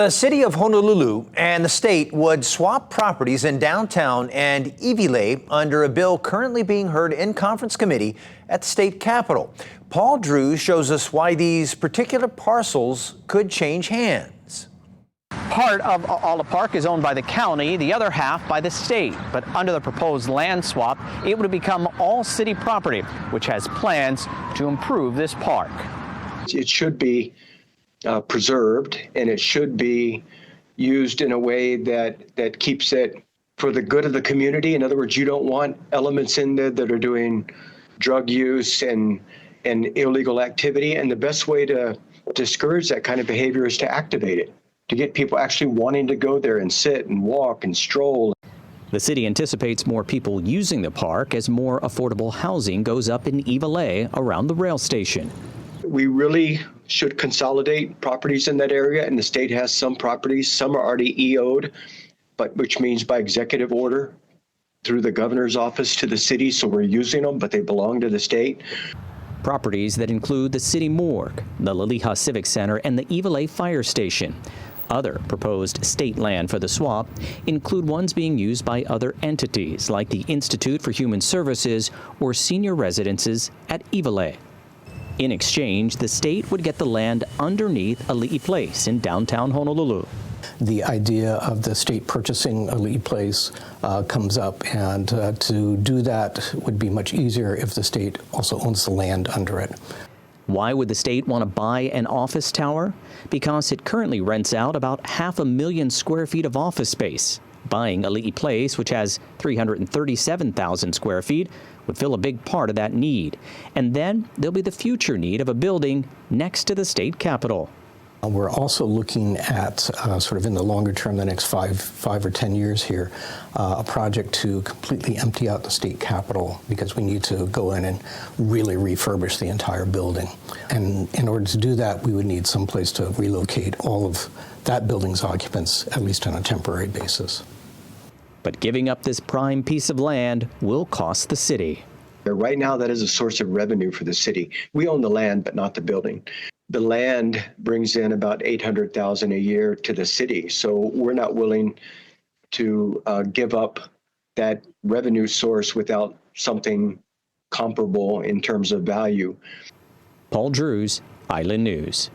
The City of Honolulu and the state would swap properties in Downtown and Iwilei under a bill currently being heard in conference committee at the state capitol. Paul Drew shows us why these particular parcels could change hands. Part of Ala Park is owned by the county, the other half by the state. But under the proposed land swap, it would become all city property, which has plans to improve this park. It should be preserved, and it should be used in a way that keeps it for the good of the community. In other words, you don't want elements in there that are doing drug use and illegal activity. And the best way to discourage that kind of behavior is to activate it, to get people actually wanting to go there and sit and walk and stroll. The city anticipates more people using the park as more affordable housing goes up in Iwilei around the rail station. We really should consolidate properties in that area, and the state has some properties. Some are already EO'd, but which means by executive order through the governor's office to the city, so we're using them, but they belong to the state. Properties that include the city morgue, the Laliha Civic Center, and the Iwilei Fire Station. Other proposed state land for the swap include ones being used by other entities like the Institute for Human Services or senior residences at Iwilei. In exchange, the state would get the land underneath Ali'i Place in downtown Honolulu. The idea of the state purchasing Ali'i Place comes up, and to do that would be much easier if the state also owns the land under it. Why would the state want to buy an office tower? Because it currently rents out about 500,000 square feet of office space. Buying Ali'i Place, which has 337,000 square feet, would fill a big part of that need. And then there'll be the future need of a building next to the state capitol. We're also looking at sort of in the longer term, the next five or 10 years here, a project to completely empty out the state capitol, because we need to go in and really refurbish the entire building. And in order to do that, we would need some place to relocate all of that building's occupants, at least on a temporary basis. But giving up this prime piece of land will cost the city. Right now, that is a source of revenue for the city. We own the land, but not the building. The land brings in about $800,000 a year to the city, so we're not willing to give up that revenue source without something comparable in terms of value. Paul Drews, Island News.